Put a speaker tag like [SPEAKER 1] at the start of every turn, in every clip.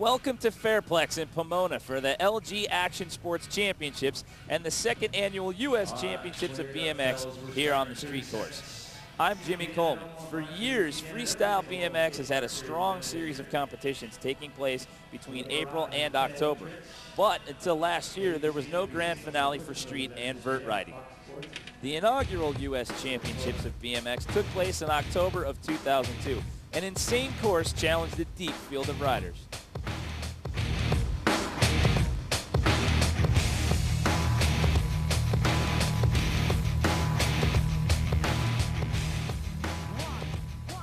[SPEAKER 1] Welcome to Fairplex in Pomona for the LG Action Sports Championships and the second annual U.S. Championships of BMX here on the street course. I'm Jimmy Coleman. For years, freestyle BMX has had a strong series of competitions taking place between April and October. But until last year, there was no grand finale for street and vert riding. The inaugural U.S. Championships of BMX took place in October of 2002. An insane course challenged a deep field of riders.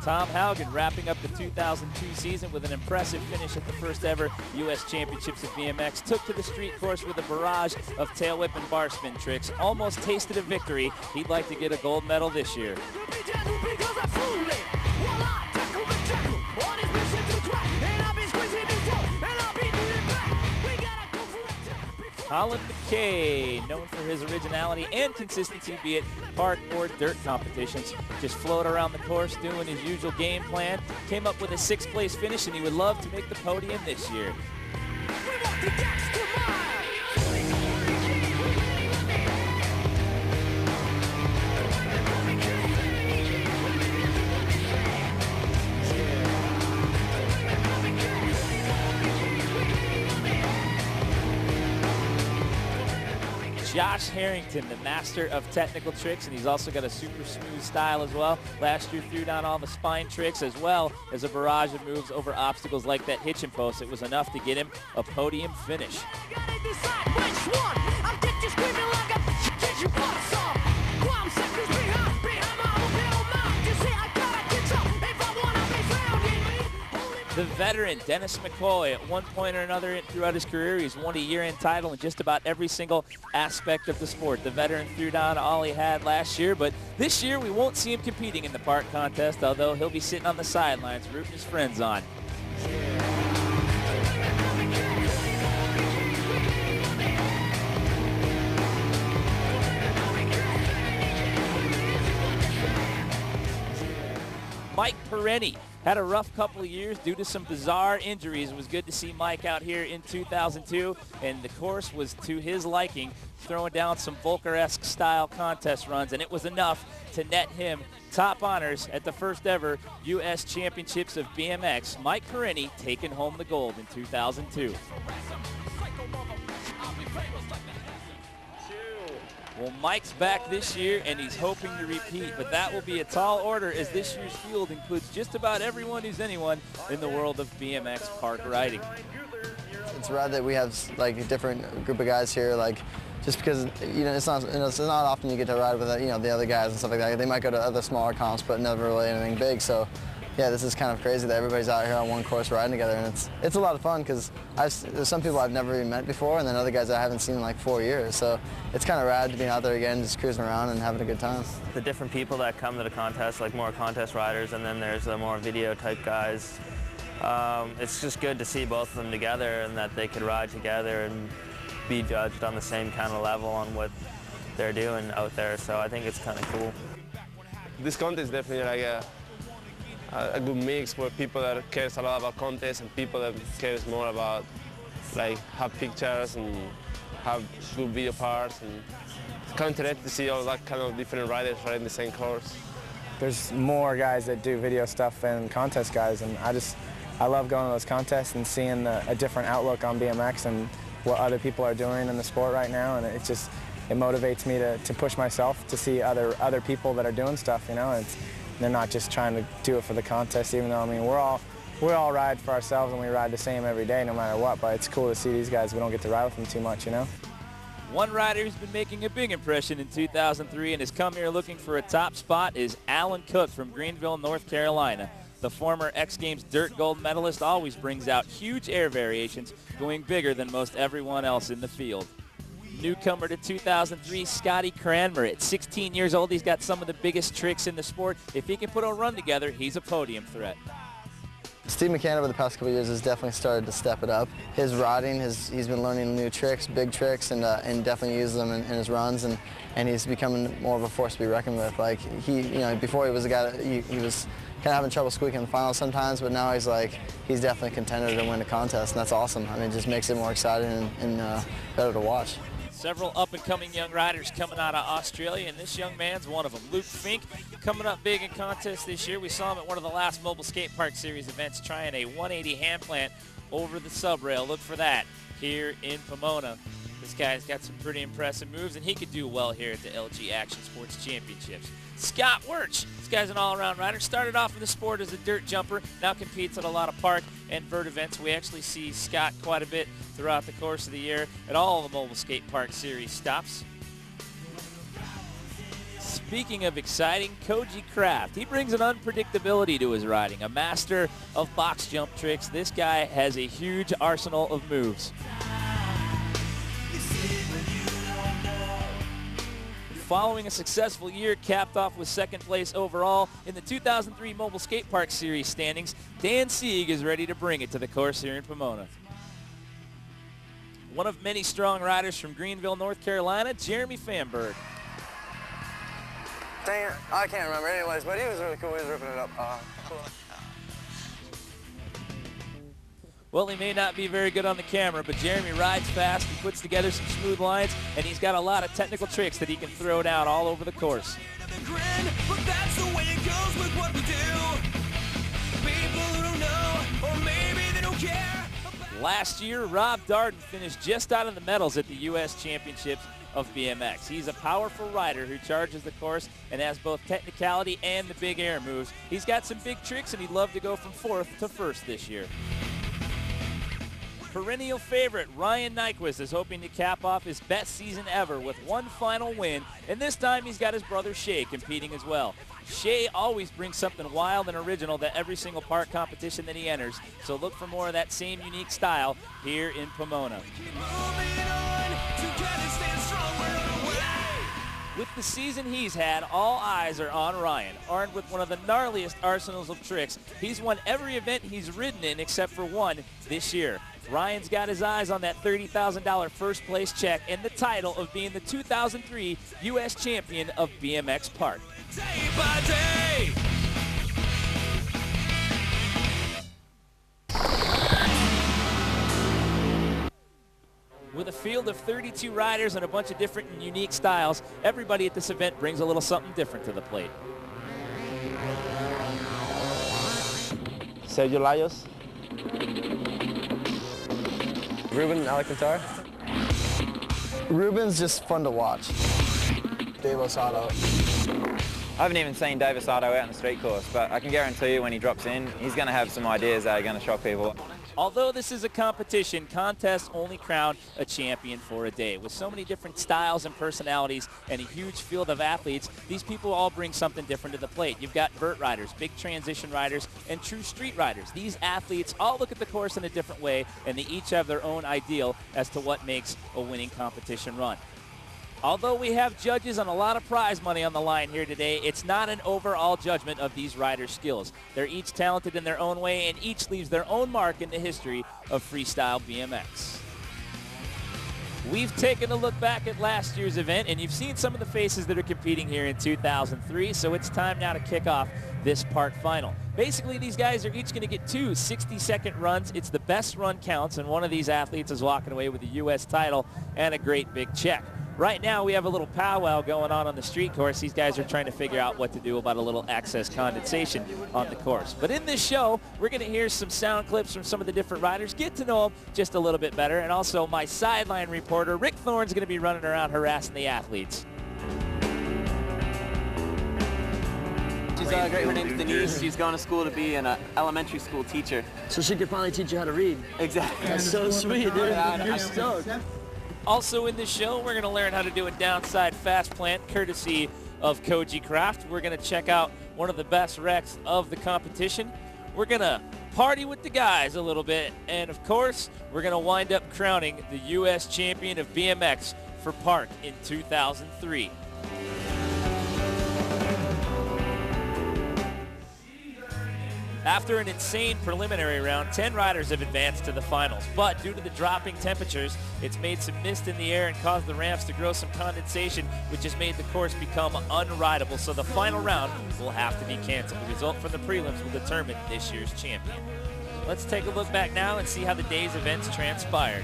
[SPEAKER 1] Tom Haugen wrapping up the 2002 season with an impressive finish at the first ever U.S. Championships of BMX. Took to the street course with a barrage of tail whip and bar spin tricks. Almost tasted a victory. He'd like to get a gold medal this year. Colin McKay, known for his originality and consistency, be it park or dirt competitions, just float around the course doing his usual game plan. Came up with a 6th place finish, and he would love to make the podium this year. Josh Harrington, the master of technical tricks, and he's also got a super smooth style as well. Last year threw down all the spine tricks as well as a barrage of moves over obstacles like that hitching post. It was enough to get him a podium finish. The veteran, Dennis McCoy, at one point or another throughout his career, he's won a year-end title in just about every single aspect of the sport. The veteran threw down all he had last year, but this year we won't see him competing in the park contest, although he'll be sitting on the sidelines rooting his friends on. Mike Perenni had a rough couple of years due to some bizarre injuries. It was good to see Mike out here in 2002, and the course was to his liking, throwing down some Volker-esque style contest runs, and it was enough to net him top honors at the first ever U.S. Championships of BMX. Mike Perenni taking home the gold in 2002. Well, Mike's back this year, and he's hoping to repeat, but that will be a tall order as this year's field includes just about everyone who's anyone in the world of BMX park riding.
[SPEAKER 2] It's rad that we have like a different group of guys here, like just because it's not often you get to ride with the other guys and stuff like that. They might go to other smaller comps, but never really anything big. So yeah, this is kind of crazy that everybody's out here on one course riding together, and it's a lot of fun because there's some people I've never even met before, and then other guys I haven't seen in like 4 years. So it's kind of rad to be out there again, just cruising around and having a good time.
[SPEAKER 3] The different people that come to the contest, like more contest riders, and then there's the more video type guys. It's just good to see both of them together and that they could ride together and be judged on the same kind of level on what they're doing out there. So I think it's kind of cool.
[SPEAKER 4] This contest is definitely like a good mix for people that cares a lot about contests and people that cares more about like have pictures and have good video parts, and it's kind of interesting to see all that kind of different riders riding the same course.
[SPEAKER 5] There's more guys that do video stuff than contest guys, and I love going to those contests and seeing a different outlook on BMX and what other people are doing in the sport right now, and it motivates me to push myself to see other people that are doing stuff, They're not just trying to do it for the contest, even though, we all ride for ourselves and we ride the same every day no matter what, but it's cool to see these guys. We don't get to ride with them too much,
[SPEAKER 1] One rider who's been making a big impression in 2003 and has come here looking for a top spot is Alan Cook from Greenville, North Carolina. The former X Games dirt gold medalist always brings out huge air variations, going bigger than most everyone else in the field. Newcomer to 2003, Scotty Cranmer. At 16 years old, he's got some of the biggest tricks in the sport. If he can put a run together, he's a podium threat.
[SPEAKER 2] Steve McCann over the past couple of years has definitely started to step it up. His riding, he's been learning new tricks, big tricks, and definitely uses them in his runs, and he's becoming more of a force to be reckoned with. Like before he was a guy that he was kind of having trouble squeaking in the finals sometimes, but now he's definitely a contender to win a contest, and that's awesome. I mean, it just makes it more exciting and better to watch.
[SPEAKER 1] Several up-and-coming young riders coming out of Australia, and this young man's one of them. Luke Fink coming up big in contests this year. We saw him at one of the last Mobile Skate Park Series events trying a 180 hand plant over the subrail. Look for that here in Pomona. This guy's got some pretty impressive moves, and he could do well here at the LG Action Sports Championships. Scott Wirtz, this guy's an all-around rider. Started off in the sport as a dirt jumper, now competes at a lot of park and vert events. We actually see Scott quite a bit throughout the course of the year at all the Mobile Skate Park Series stops. Speaking of exciting, Koji Kraft. He brings an unpredictability to his riding, a master of box jump tricks. This guy has a huge arsenal of moves. Following a successful year capped off with second place overall in the 2003 Mobile Skate Park Series standings, Dan Sieg is ready to bring it to the course here in Pomona. One of many strong riders from Greenville, North Carolina, Jeremy Famberg.
[SPEAKER 2] Dang it, I can't remember anyways, but he was really cool. He was ripping it up.
[SPEAKER 1] Well, he may not be very good on the camera, but Jeremy rides fast, he puts together some smooth lines, and he's got a lot of technical tricks that he can throw down all over the course. Last year, Rob Darden finished just out of the medals at the U.S. Championships of BMX. He's a powerful rider who charges the course and has both technicality and the big air moves. He's got some big tricks, and he'd love to go from fourth to first this year. Perennial favorite Ryan Nyquist is hoping to cap off his best season ever with one final win, and this time he's got his brother Shea competing as well. Shea always brings something wild and original to every single park competition that he enters, so look for more of that same unique style here in Pomona. With the season he's had, all eyes are on Ryan. Armed with one of the gnarliest arsenals of tricks, he's won every event he's ridden in except for one this year. Ryan's got his eyes on that $30,000 first place check and the title of being the 2003 U.S. champion of BMX Park. Day by day. With a field of 32 riders and a bunch of different and unique styles, everybody at this event brings a little something different to the plate.
[SPEAKER 4] Sergio Laios.
[SPEAKER 2] Ruben Alcantara. Ruben's just fun to watch. Dave Osato.
[SPEAKER 6] I haven't even seen Dave Osato out on the street course, but I can guarantee you when he drops in, he's going to have some ideas that are going to shock people.
[SPEAKER 1] Although this is a competition, contests only crown a champion for a day. With so many different styles and personalities and a huge field of athletes, these people all bring something different to the plate. You've got vert riders, big transition riders, and true street riders. These athletes all look at the course in a different way, and they each have their own ideal as to what makes a winning competition run. Although we have judges and a lot of prize money on the line here today, it's not an overall judgment of these riders' skills. They're each talented in their own way, and each leaves their own mark in the history of freestyle BMX. We've taken a look back at last year's event, and you've seen some of the faces that are competing here in 2003, so it's time now to kick off this park final. Basically, these guys are each going to get two 60-second runs. It's the best run counts, and one of these athletes is walking away with the U.S. title and a great big check. Right now, we have a little powwow going on the street course. These guys are trying to figure out what to do about a little excess condensation on the course. But in this show, we're going to hear some sound clips from some of the different riders, get to know them just a little bit better, and also my sideline reporter, Rick Thorne's going to be running around harassing the athletes.
[SPEAKER 7] She's great. Her name's Denise. She's going to school to be an elementary school teacher.
[SPEAKER 8] So she could finally teach you how to read.
[SPEAKER 7] Exactly.
[SPEAKER 8] That's so sweet, dude. You're stoked.
[SPEAKER 1] Also in this show, we're going to learn how to do a downside fast plant courtesy of Koji Kraft. We're going to check out one of the best wrecks of the competition. We're going to party with the guys a little bit. And of course, we're going to wind up crowning the U.S. champion of BMX for Park in 2003. After an insane preliminary round, 10 riders have advanced to the finals. But due to the dropping temperatures, it's made some mist in the air and caused the ramps to grow some condensation, which has made the course become unrideable. So the final round will have to be canceled. The result from the prelims will determine this year's champion. Let's take a look back now and see how the day's events transpired.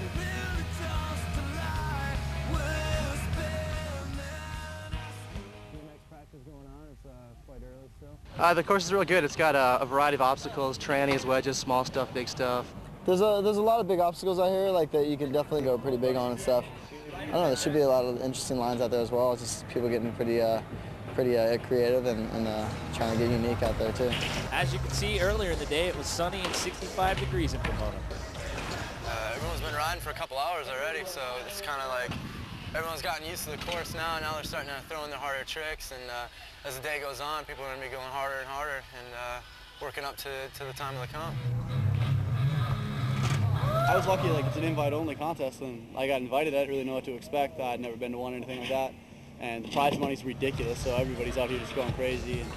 [SPEAKER 9] The course is really good. It's got a variety of obstacles, trannies, wedges, small stuff, big stuff.
[SPEAKER 2] There's a lot of big obstacles out here, like that you can definitely go pretty big on and stuff. I don't know. There should be a lot of interesting lines out there as well. It's just people getting pretty creative and trying to get unique out there too.
[SPEAKER 1] As you can see, earlier in the day, it was sunny and 65 degrees in Pomona.
[SPEAKER 10] Everyone's been riding for a couple hours already, so it's kind of like everyone's gotten used to the course now. Now they're starting to throw in their harder tricks, and as the day goes on, people are going to be going harder and harder and working up to the time of the comp.
[SPEAKER 11] I was lucky, like it's an invite-only contest, and I got invited. I didn't really know what to expect. I'd never been to one or anything like that, and the prize money's ridiculous, so everybody's out here just going crazy. And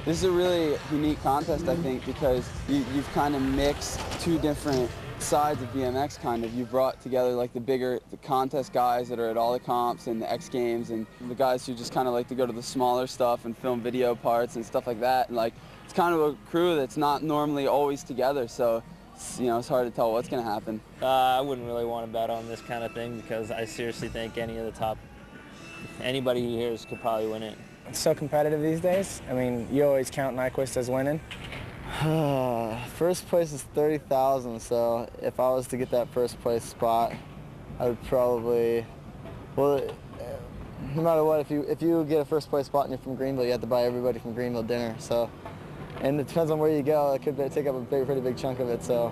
[SPEAKER 12] this is a really unique contest, I think, because you've kind of mixed two different sides of BMX, kind of. You've brought together like the contest guys that are at all the comps and the X Games, and the guys who just kind of like to go to the smaller stuff and film video parts and stuff like that. And like, it's kind of a crew that's not normally always together, so it's hard to tell what's going to happen.
[SPEAKER 3] I wouldn't really want to bet on this kind of thing because I seriously think anybody here could probably win it.
[SPEAKER 5] It's so competitive these days. I mean, you always count Nyquist as winning.
[SPEAKER 2] First place is 30,000, so if I was to get that first place spot, I would probably, well, no matter what, if you get a first place spot and you're from Greenville, you have to buy everybody from Greenville dinner. So, and it depends on where you go. It could take up a pretty big chunk of it. So,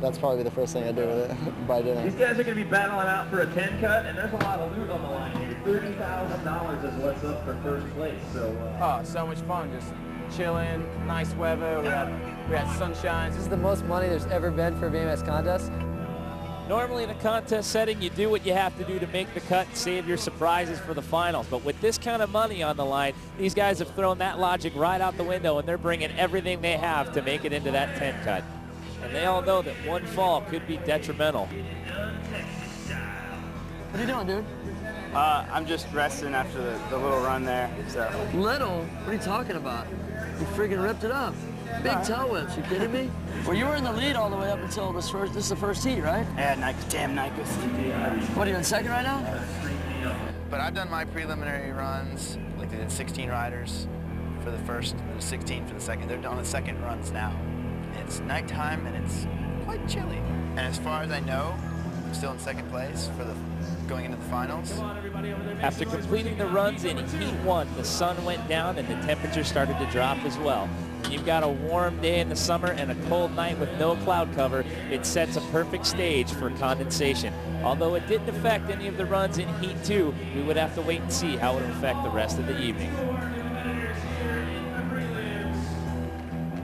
[SPEAKER 2] that's probably the first thing I do with it, buy dinner.
[SPEAKER 13] These guys are going to be battling out for a 10 cut, and there's a lot of loot on the line here. $30,000 is what's up for first place. So,
[SPEAKER 14] so much fun, just chilling, nice weather, we had sunshine.
[SPEAKER 8] This is the most money there's ever been for a BMX contest.
[SPEAKER 1] Normally in a contest setting, you do what you have to do to make the cut and save your surprises for the finals. But with this kind of money on the line, these guys have thrown that logic right out the window, and they're bringing everything they have to make it into that 10 cut. And they all know that one fall could be detrimental.
[SPEAKER 8] What are you doing, dude?
[SPEAKER 14] I'm just resting after the little run there. So.
[SPEAKER 8] Little? What are you talking about? You freaking ripped it up. Big toe whips, you kidding me? Well, you were in the lead all the way up until this is the first heat, right?
[SPEAKER 14] Yeah, damn Nyquist.
[SPEAKER 8] What, are you in second right now?
[SPEAKER 10] But I've done my preliminary runs, like they did 16 riders for the first, 16 for the second. They're on the second runs now. It's nighttime and it's quite chilly. And as far as I know, I'm still in second place for going into the finals.
[SPEAKER 1] After completing the runs in Heat 1, the sun went down and the temperature started to drop as well. When you've got a warm day in the summer and a cold night with no cloud cover, it sets a perfect stage for condensation. Although it didn't affect any of the runs in Heat 2, we would have to wait and see how it would affect the rest of the evening.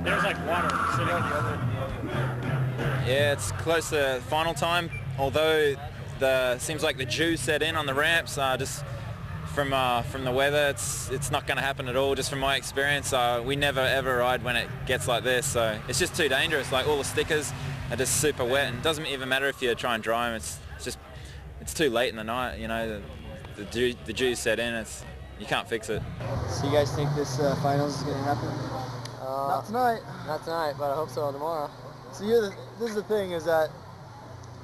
[SPEAKER 13] there's like water sitting on the other.
[SPEAKER 6] Yeah, it's close to final time, although seems like the dew set in on the ramps. Just from the weather, it's not going to happen at all. Just from my experience, we never ever ride when it gets like this, so it's just too dangerous. Like, all the stickers are just super wet, and it doesn't even matter if you try and dry them. It's too late in the night. You know, the dew set in. You can't fix it.
[SPEAKER 2] So you guys think this finals is going to happen?
[SPEAKER 8] Not tonight. Not tonight, but I hope so tomorrow.
[SPEAKER 2] So this is the thing, is that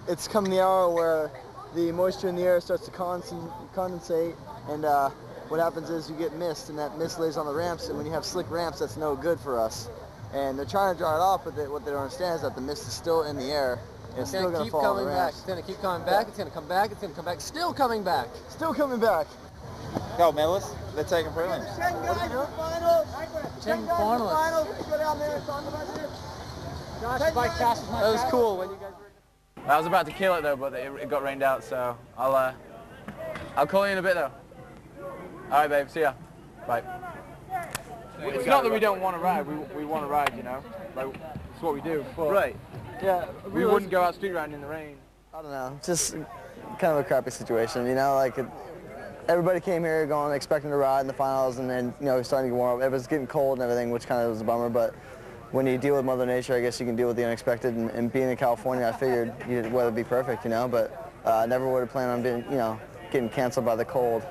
[SPEAKER 2] it's come the hour where the moisture in the air starts to condensate, and what happens is you get mist, and that mist lays on the ramps, and when you have slick ramps, that's no good for us. And they're trying to dry it off, but what they don't understand is that the mist is still in the air, and it's still going to fall on the ramps.
[SPEAKER 8] It's going to keep coming back, it's going to come back, it's going to come back, still coming back.
[SPEAKER 2] Still coming back.
[SPEAKER 6] Gold medalists, they're taking prelims.
[SPEAKER 2] 10 guys for finals.
[SPEAKER 8] 10 finalists.
[SPEAKER 2] Go down there and talk about it.
[SPEAKER 8] That was cool when you guys were...
[SPEAKER 14] I was about to kill it though, but it got rained out, so I'll call you in a bit though. All right, babe. See ya. Bye. It's not that we don't want to ride. We want to ride, you know. Like, it's what we do. But
[SPEAKER 2] Right. Yeah.
[SPEAKER 14] we wouldn't go out street riding in the rain.
[SPEAKER 2] I don't know. Just kind of a crappy situation, you know. Like, everybody came here expecting to ride in the finals, and then, you know, starting to get warm up. It was getting cold and everything, which kind of was a bummer. But when you deal with Mother Nature, I guess you can deal with the unexpected. And being in California, I figured the weather would be perfect, you know, but I never would have planned on being, you know, getting canceled by the cold.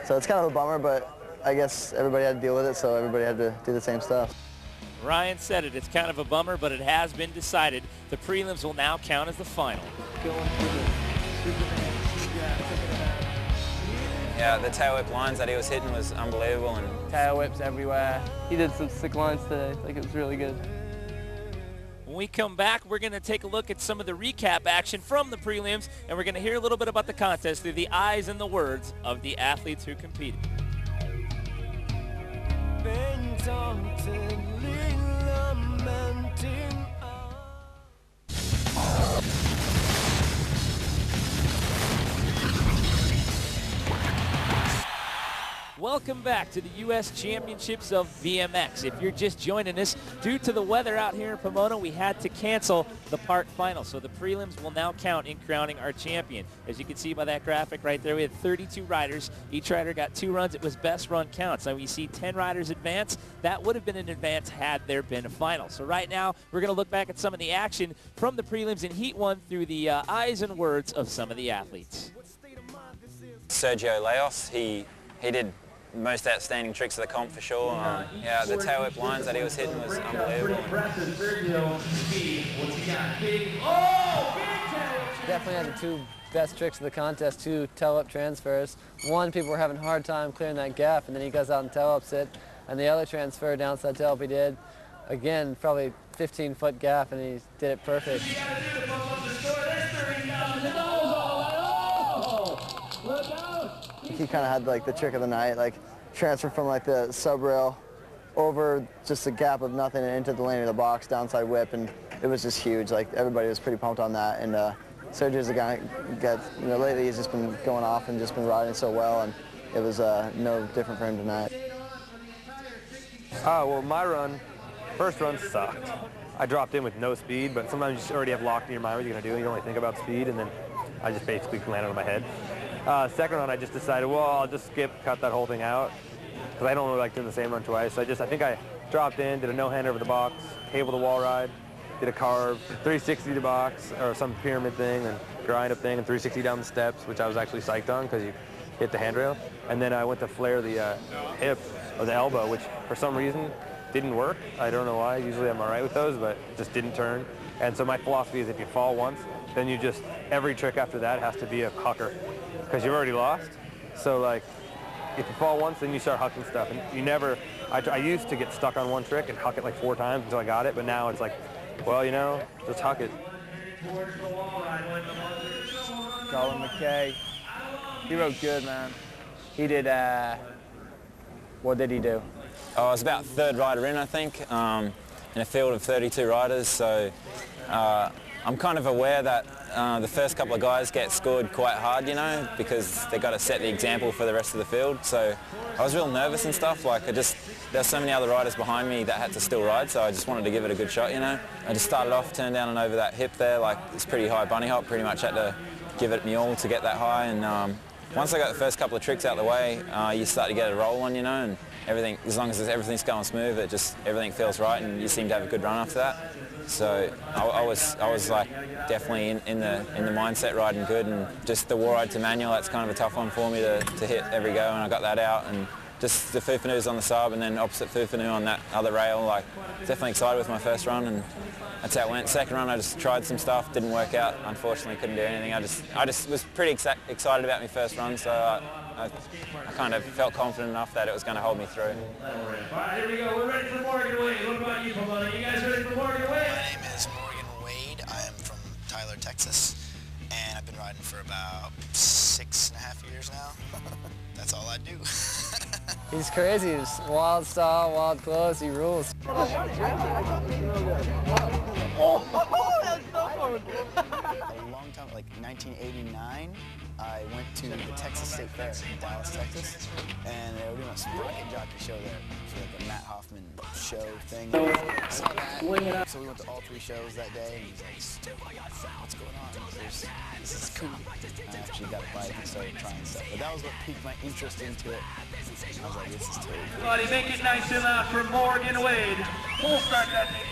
[SPEAKER 2] So it's kind of a bummer, but I guess everybody had to deal with it, so everybody had to do the same stuff.
[SPEAKER 1] Ryan said it. It's kind of a bummer, but it has been decided. The prelims will now count as the final.
[SPEAKER 6] Yeah, the tail whip lines that he was hitting was unbelievable. And
[SPEAKER 9] tail whips everywhere. He did some sick lines today. Like, it was really good.
[SPEAKER 1] When we come back, we're going to take a look at some of the recap action from the prelims, and we're going to hear a little bit about the contest through the eyes and the words of the athletes who competed. Welcome back to the U.S. Championships of BMX. If you're just joining us, due to the weather out here in Pomona, we had to cancel the park final. So the prelims will now count in crowning our champion. As you can see by that graphic right there, we had 32 riders. Each rider got 2 runs. It was best run counts. Now we see 10 riders advance. That would have been an advance had there been a final. So right now, we're going to look back at some of the action from the prelims in Heat 1 through the eyes and words of some of the athletes.
[SPEAKER 6] Sergio Leos, he did most outstanding tricks of the comp for sure. Yeah, the tail whip lines that he was hitting was unbelievable.
[SPEAKER 15] Definitely had the 2 best tricks of the contest, 2 tail whip transfers. One, people were having a hard time clearing that gap, and then he goes out and tail whips it. And the other transfer, downside tail whip he did, again, probably 15-foot gap, and he did it perfect.
[SPEAKER 2] He kind of had like the trick of the night, like transfer from like the sub rail over just a gap of nothing and into the lane of the box, downside whip, and it was just huge. Like everybody was pretty pumped on that, and Sergio's a guy you know, lately he's just been going off and just been riding so well, and it was no different for him tonight.
[SPEAKER 16] Well, my first run sucked. I dropped in with no speed, but sometimes you just already have locked in your mind what you're going to do. You only think about speed, and then I just basically landed on my head. Second run, I just decided, well, I'll just cut that whole thing out, because I don't really like doing the same run twice. So I think I dropped in, did a no-hand over the box, cable to wall ride, did a carve, 360 to box, or some pyramid thing, and grind up thing, and 360 down the steps, which I was actually psyched on, because you hit the handrail. And then I went to flare the hip, or the elbow, which for some reason didn't work. I don't know why. Usually I'm all right with those, but it just didn't turn. And so my philosophy is if you fall once, then you just, every trick after that has to be a hucker, because you've already lost. So like, if you fall once, then you start hucking stuff. And you never, I used to get stuck on one trick and huck it like 4 times until I got it, but now it's like, well, you know, just huck it.
[SPEAKER 5] Colin McKay, he rode good, man. He did, what did he do?
[SPEAKER 6] I was about 3rd rider in, I think, in a field of 32 riders, so I'm kind of aware that the first couple of guys get scored quite hard, you know, because they got to set the example for the rest of the field. So I was real nervous and stuff. Like there's so many other riders behind me that had to still ride, so I just wanted to give it a good shot, you know. I just started off, turned down and over that hip there, like it's pretty high bunny hop. Pretty much had to give it me all to get that high. And once I got the first couple of tricks out of the way, you start to get a roll on, you know, and everything, as long as everything's going smooth, everything feels right, and you seem to have a good run after that. So I was like definitely in the mindset riding good, and just the wall ride to manual, that's kind of a tough one for me to hit every go, and I got that out, and just the Fufanoos on the sub and then opposite Fufanu on that other rail, like definitely excited with my first run, and that's how it went. Second run I just tried some stuff, didn't work out, unfortunately couldn't do anything. I just was pretty excited about my first run, so I kind of felt confident enough that it was going to hold me through.
[SPEAKER 13] All right, here we go. We're ready for Morgan Wade. What about you, Pomona? You guys ready for Morgan Wade?
[SPEAKER 17] My name is Morgan Wade. I am from Tyler, Texas, and I've been riding for about 6.5 years now. That's all I do.
[SPEAKER 15] He's crazy. He's wild style, wild clothes. He rules.
[SPEAKER 17] Oh, that's so fun. A long time, like 1989, I went to the Texas State Fair in Dallas, Texas, and they were doing a sprocket jockey show there. So like a Matt Hoffman show thing. Saw that. So we went to all 3 shows that day, and he's like, "Stu, what's going on? This is cool." I actually got a bike and started trying stuff. But that was what piqued my interest into it. I was like, this is totally cool.
[SPEAKER 13] Everybody make it nice and loud for Morgan Wade. Full start that thing.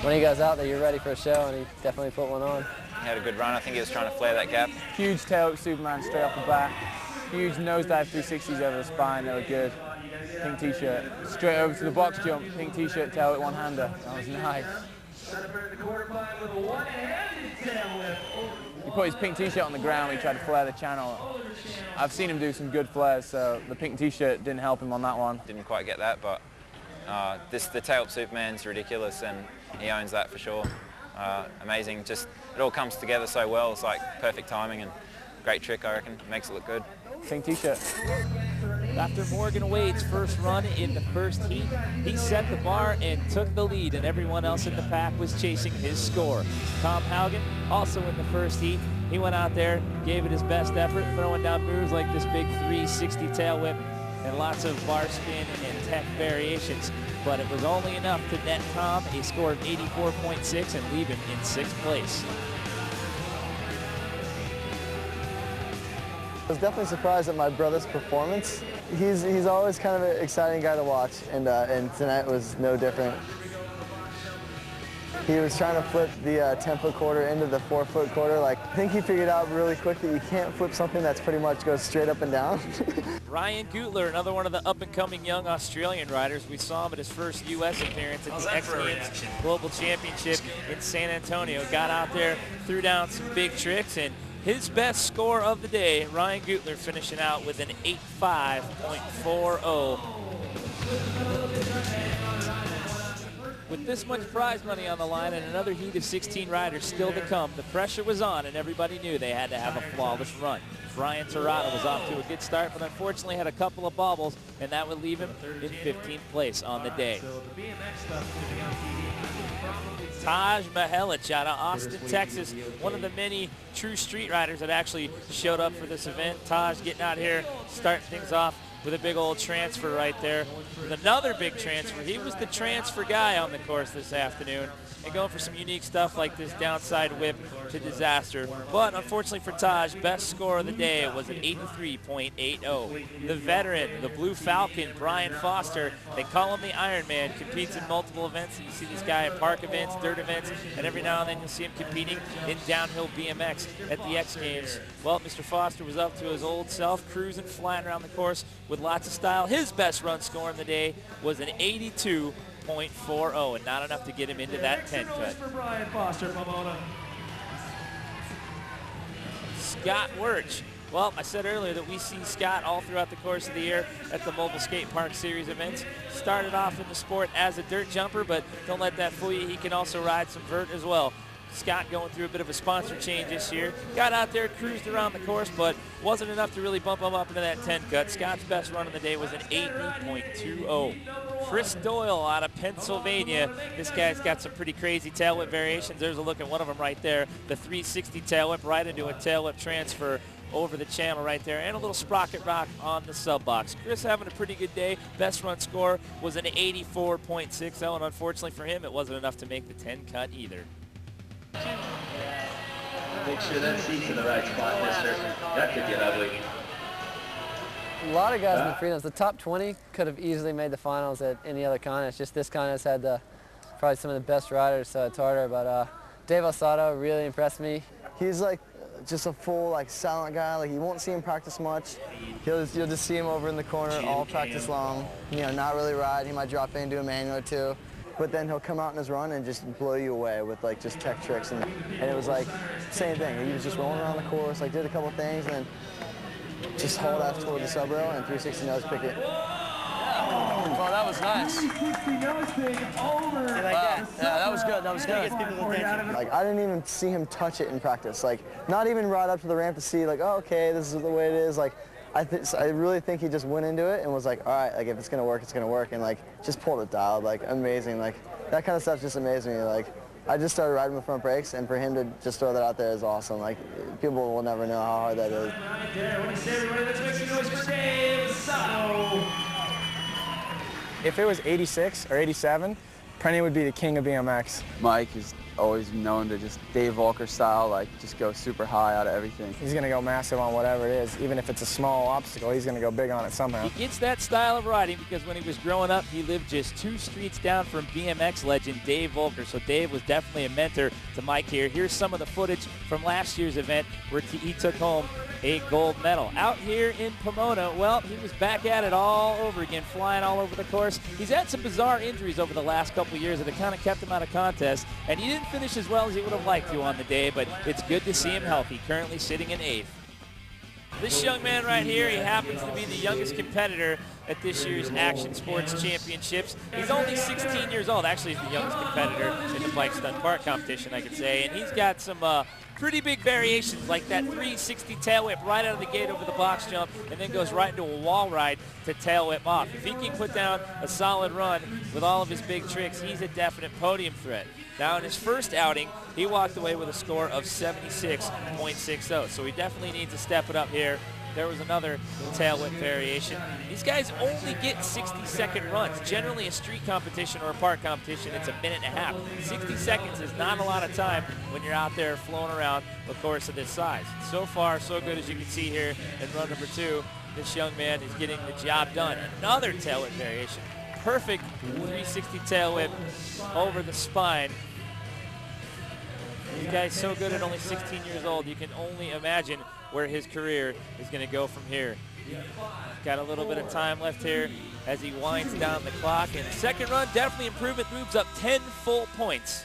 [SPEAKER 15] When he goes out there, you're ready for a show, and he definitely put one on.
[SPEAKER 6] He had a good run. I think he was trying to flare that gap.
[SPEAKER 14] Huge tail whip Superman straight off the bat. Huge nosedive 360s over the spine. They were good. Pink t-shirt. Straight over to the box jump. Pink t-shirt, tail whip one-hander. That was nice. He put his pink t-shirt on the ground when he tried to flare the channel. I've seen him do some good flares, so the pink t-shirt didn't help him on that one.
[SPEAKER 6] Didn't quite get that, but the tail whip Superman's ridiculous, and he owns that for sure. Amazing. Just it all comes together so well. It's like perfect timing and great trick, I reckon. Makes it look good.
[SPEAKER 14] Pink t-shirt.
[SPEAKER 1] After Morgan Wade's first run in the first heat, he set the bar and took the lead, and everyone else in the pack was chasing his score. Tom Haugen, also in the first heat, he went out there, gave it his best effort, throwing down moves like this big 360 tail whip and lots of bar spin and tech variations. But it was only enough to net Tom a score of 84.6 and leave him in 6th place.
[SPEAKER 2] I was definitely surprised at my brother's performance. He's always kind of an exciting guy to watch, and tonight was no different. He was trying to flip the 10-foot quarter into the 4-foot quarter. Like, I think he figured out really quick that you can't flip something that's pretty much goes straight up and down.
[SPEAKER 1] Ryan Gutler, another one of the up-and-coming young Australian riders. We saw him at his first U.S. appearance at the X Games Global Championship in San Antonio. Got out there, threw down some big tricks, and his best score of the day, Ryan Gutler finishing out with an 85.40. With this much prize money on the line and another heat of 16 riders still to come, the pressure was on and everybody knew they had to have a flawless run. Ryan Tirado was off to a good start, but unfortunately had a couple of bobbles, and that would leave him in 15th place on the day. Taj Mihelic out of Austin, Texas, one of the many true street riders that actually showed up for this event. Taj getting out here, starting things off with a big old transfer right there. With another big transfer. He was the transfer guy on the course this afternoon, and going for some unique stuff like this downside whip to disaster. But unfortunately for Taj, best score of the day was an 83.80. The veteran, the Blue Falcon, Brian Foster, they call him the Iron Man, competes in multiple events. You see this guy at park events, dirt events, and every now and then you'll see him competing in downhill BMX at the X Games. Well, Mr. Foster was up to his old self, cruising, flying around the course with lots of style. His best run score in the day was an 82.40, and not enough to get him into that 10 cut.
[SPEAKER 13] For Brian Foster, Pomona.
[SPEAKER 1] Scott Wirch. Well, I said earlier that we see Scott all throughout the course of the year at the Mobile Skate Park Series events. Started off in the sport as a dirt jumper, but don't let that fool you. He can also ride some vert as well. Scott going through a bit of a sponsor change this year. Got out there, cruised around the course, but wasn't enough to really bump him up into that 10 cut. Scott's best run of the day was an 80.20. Chris Doyle out of Pennsylvania. This guy's got some pretty crazy tail whip variations. There's a look at one of them right there. The 360 tail whip right into a tail whip transfer over the channel right there, and a little sprocket rock on the sub box. Chris having a pretty good day. Best run score was an 84.60, and unfortunately for him, it wasn't enough to make the 10 cut either.
[SPEAKER 13] Make sure that seat's in the right spot, mister. That could get ugly.
[SPEAKER 15] A lot of guys in the prelims. The top 20 could have easily made the finals at any other contest. Just this contest had probably some of the best riders, so it's harder. But Dave Alsado really impressed me.
[SPEAKER 2] He's like just a full silent guy. Like, you won't see him practice much. You'll just see him over in the corner all practice long. You know, not really ride. He might drop in, do a manual or two. But then he'll come out in his run and just blow you away with just tech tricks, and it was same thing. He was just rolling around the course, did a couple things, and then just hauled ass toward the sub rail and 360 nose pick it.
[SPEAKER 8] Oh, that was nice. Yeah, that was good. That was good.
[SPEAKER 2] I didn't even see him touch it in practice. Not even ride up to the ramp to see oh, okay, this is the way it is. I really think he just went into it and was all right, if it's gonna work, it's gonna work, and just pulled it dialed, amazing. That kind of stuff just amazed me. I just started riding with front brakes, and for him to just throw that out there is awesome. People will never know how hard that is.
[SPEAKER 13] Right there. When you say everybody, let's make some noise for Dave Alsado.
[SPEAKER 5] If it was 86 or 87, Prenny would be the king of BMX.
[SPEAKER 12] Mike is always known to just Dave Volker style, like just go super high out of everything.
[SPEAKER 5] He's going to go massive on whatever it is. Even if it's a small obstacle, he's going to go big on it somehow.
[SPEAKER 1] He gets that style of riding because when he was growing up, he lived just 2 streets down from BMX legend Dave Volker. So Dave was definitely a mentor to Mike here. Here's some of the footage from last year's event where he took home a gold medal. Out here in Pomona, well, he was back at it all over again, flying all over the course. He's had some bizarre injuries over the last couple of years that have kind of kept him out of contests, and he didn't finish as well as he would have liked to on the day, but it's good to see him healthy, currently sitting in 8th. This young man right here, he happens to be the youngest competitor at this year's Action Sports Championships. He's only 16 years old. Actually, he's the youngest competitor in the bike stunt park competition, I could say. And he's got some pretty big variations, like that 360 tail whip right out of the gate over the box jump, and then goes right into a wall ride to tail whip off. If he can put down a solid run with all of his big tricks, he's a definite podium threat. Now, in his first outing, he walked away with a score of 76.60, so he definitely needs to step it up here. There was another tail whip variation. These guys only get 60-second runs. Generally, a street competition or a park competition, it's a minute and a half. 60 seconds is not a lot of time when you're out there flowing around a course of this size. So far, so good, as you can see here in run number 2. This young man is getting the job done. Another tail whip variation. Perfect 360 tail whip over the spine. This guy's so good at only 16 years old, you can only imagine where his career is going to go from here. Got a little bit of time left here as he winds down the clock. And second run, definitely improvement, moves up 10 full points.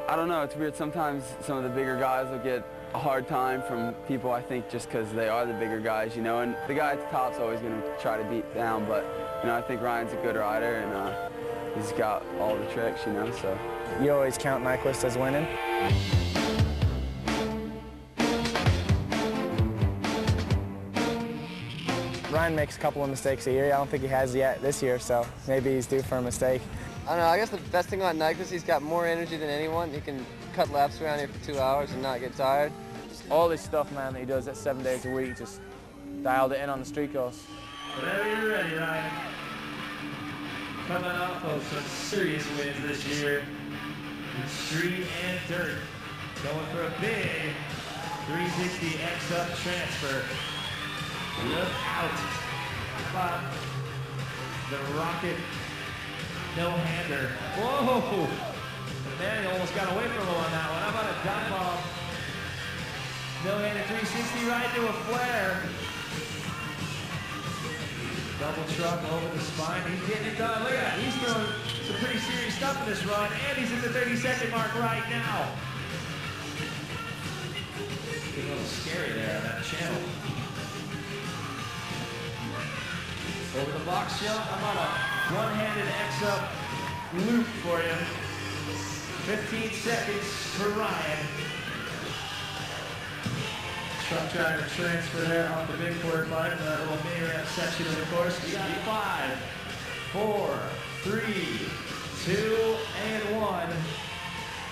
[SPEAKER 12] I don't know, it's weird. Sometimes some of the bigger guys will get a hard time from people, I think, just because they are the bigger guys, you know, and the guy at the top's always going to try to beat down, but, you know, I think Ryan's a good rider, and he's got all the tricks, you know, so.
[SPEAKER 5] You always count Nyquist as winning. Ryan makes a couple of mistakes a year. I don't think he has yet this year, so maybe he's due for a mistake.
[SPEAKER 15] I don't know, I guess the best thing about Nyquist, he's got more energy than anyone. He can cut laps around here for 2 hours and not get tired.
[SPEAKER 14] All this stuff, man, that he does at 7 days a week, just dialed it in on the street course.
[SPEAKER 13] Whenever you're ready, Ryan. Coming off of some serious wins this year in street and dirt. Going for a big 360 X-up transfer. Look out. About the rocket no-hander. Whoa! Manny almost got away from him on that one. How about a dive bomb? No-handed 360 right into a flare. Double truck over the spine. He's getting it done. Look at that. He's throwing some pretty serious stuff in this run, and he's at the 30-second mark right now. It's a little scary there on that channel. Over the box jump. How about a one-handed X-up loop for you? 15 seconds for Ryan. Truck trying to transfer there off the big board line in that little mini ramp section of the course. We got 5, 4, 3, 2, and 1.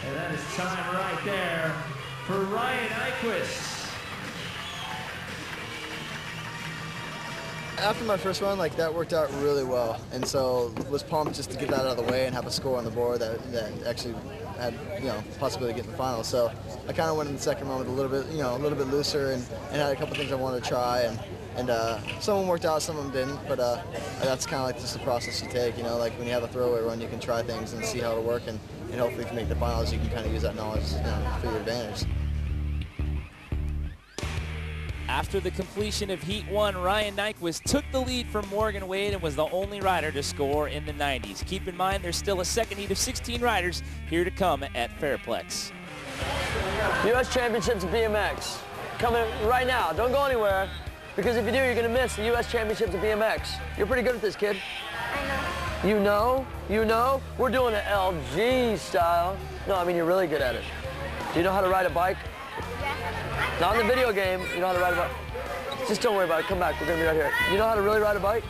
[SPEAKER 13] And that is time right there for Ryan Nyquist.
[SPEAKER 2] After my first run, like, that worked out really well, and so was pumped just to get that out of the way and have a score on the board that actually had, you know, possibility of getting the final. So I kind of went in the second run with a little bit, you know, a little bit looser and had a couple things I wanted to try, and some of them worked out, some of them didn't, but that's kind of like just the process you take, you know, like when you have a throwaway run, you can try things and see how it'll work, and hopefully if you make the finals, you can kind of use that knowledge, you know, for your advantage.
[SPEAKER 1] After the completion of Heat 1, Ryan Nyquist took the lead from Morgan Wade and was the only rider to score in the 90s. Keep in mind, there's still a second heat of 16 riders here to come at Fairplex.
[SPEAKER 8] U.S. Championships of BMX. Coming right now. Don't go anywhere, because if you do, you're going to miss the U.S. Championships of BMX. You're pretty good at this, kid.
[SPEAKER 18] I know.
[SPEAKER 8] You know? You know? We're doing it LG style. No, I mean, you're really good at it. Do you know how to ride a bike? Not in the video game, you know how to ride a bike. Just don't worry about it, come back, we're gonna be right here. You know how to really ride a bike?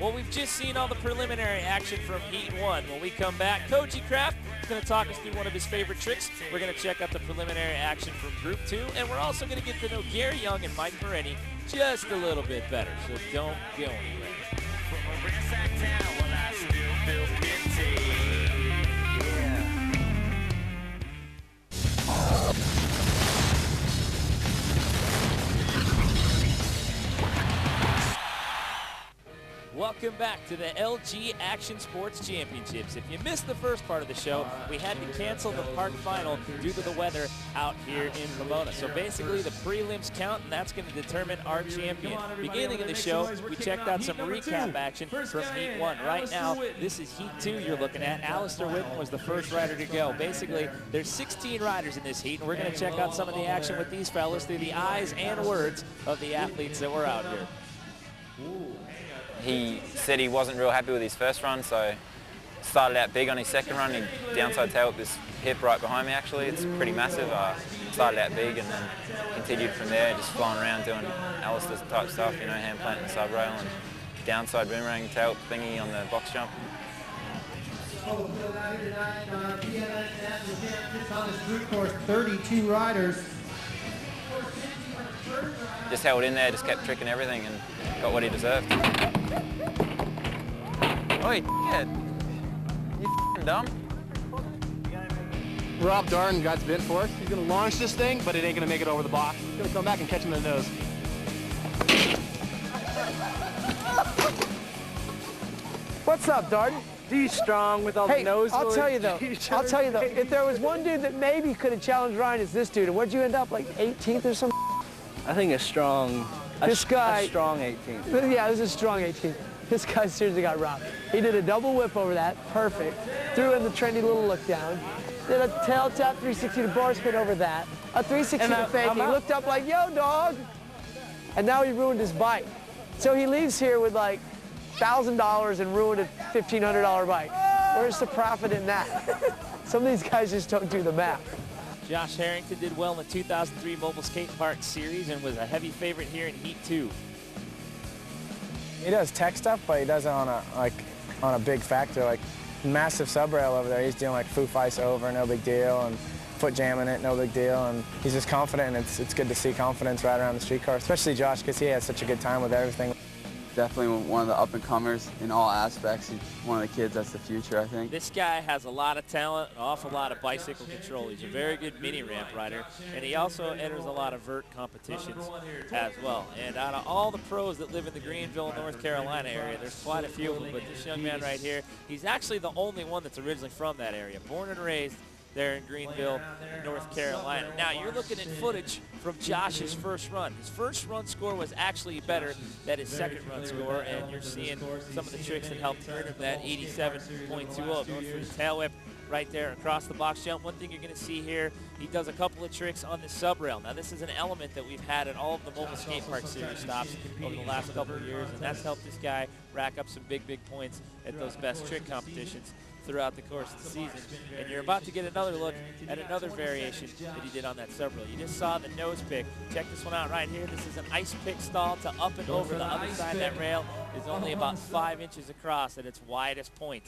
[SPEAKER 1] Well, we've just seen all the preliminary action from Heat 1. When we come back, Koji Kraft is gonna talk us through one of his favorite tricks. We're gonna check out the preliminary action from Group 2, and we're also gonna get to know Gary Young and Mike Marini just a little bit better, so don't go anywhere. From a ransacked town, well, I still feel pity. Welcome back to the LG Action Sports Championships. If you missed the first part of the show, we had to cancel the park final due to the weather out here in Pomona. So basically the prelims count, and that's going to determine our champion. Beginning of the show, we checked out some recap action from Heat 1. Right now, this is Heat 2 you're looking at. Alistair Whitten was the first rider to go. Basically, there's 16 riders in this heat, and we're going to check out some of the action with these fellas through the eyes and words of the athletes that were out here.
[SPEAKER 18] He said he wasn't real happy with his first run, so started out big on his second run. He downside tail whipped his hip right behind me, actually. It's pretty massive. Started out big and then continued from there, just flying around doing Alistair's type stuff, you know, hand planting the sub rail and downside boomerang tail thingy on the box jump.
[SPEAKER 19] On the street course, 32 riders.
[SPEAKER 18] Just held in there, just kept tricking everything and got what he deserved. Oi, kid. You f***ing dumb.
[SPEAKER 14] Rob Darden got bent for us. He's going to launch this thing, but it ain't going to make it over the box. He's going to come back and catch him in the nose.
[SPEAKER 8] What's up, Darden?
[SPEAKER 14] D-strong with all the nose.
[SPEAKER 8] I'll tell you though, if there was one dude that maybe could have challenged Ryan, it's this dude. And what'd you end up, like 18th or something?
[SPEAKER 14] I think a strong 18th.
[SPEAKER 8] Yeah, this is a strong 18th. This guy seriously got robbed. He did a double whip over that, perfect. Threw in the trendy little look down. Did a tail tap 360 to bar spin over that. A 360 to fake. He looked up like, yo, dog. And now he ruined his bike. So he leaves here with like $1,000 and ruined a $1,500 bike. Where's the profit in that? Some of these guys just don't do the math.
[SPEAKER 1] Josh Harrington did well in the 2003 Mobile Skate Park Series and was a heavy favorite here in Heat 2.
[SPEAKER 5] He does tech stuff, but he does it on a big factor, like massive sub rail over there. He's doing like Foo Fights over, no big deal, and foot jamming it, no big deal. And he's just confident, and it's good to see confidence right around the street car, especially Josh, because he has such a good time with everything.
[SPEAKER 12] Definitely one of the up-and-comers in all aspects. He's one of the kids that's the future, I think.
[SPEAKER 1] This guy has a lot of talent, an awful lot of bicycle control. He's a very good mini ramp rider, and he also enters a lot of vert competitions as well. And out of all the pros that live in the Greenville, North Carolina area, there's quite a few of them, but this young man right here, he's actually the only one that's originally from that area, born and raised there in Greenville, North Carolina. Now, you're looking at footage from Josh's first run. His first run score was actually better than his second run score, and you're seeing some of the tricks that helped turn him that 87.20. Going for the tail whip right there across the box jump. One thing you're going to see here, he does a couple of tricks on the sub rail. Now, this is an element that we've had at all of the Mobile Skate Park Series stops over the last couple of years, and that's helped this guy rack up some big points at those best trick competitions throughout the course of the season. And you're about to get another look at another variation that he did on that sub rail. You just saw the nose pick. Check this one out right here. This is an ice pick stall to up and over. The other side of that rail is only about 5 inches across at its widest point.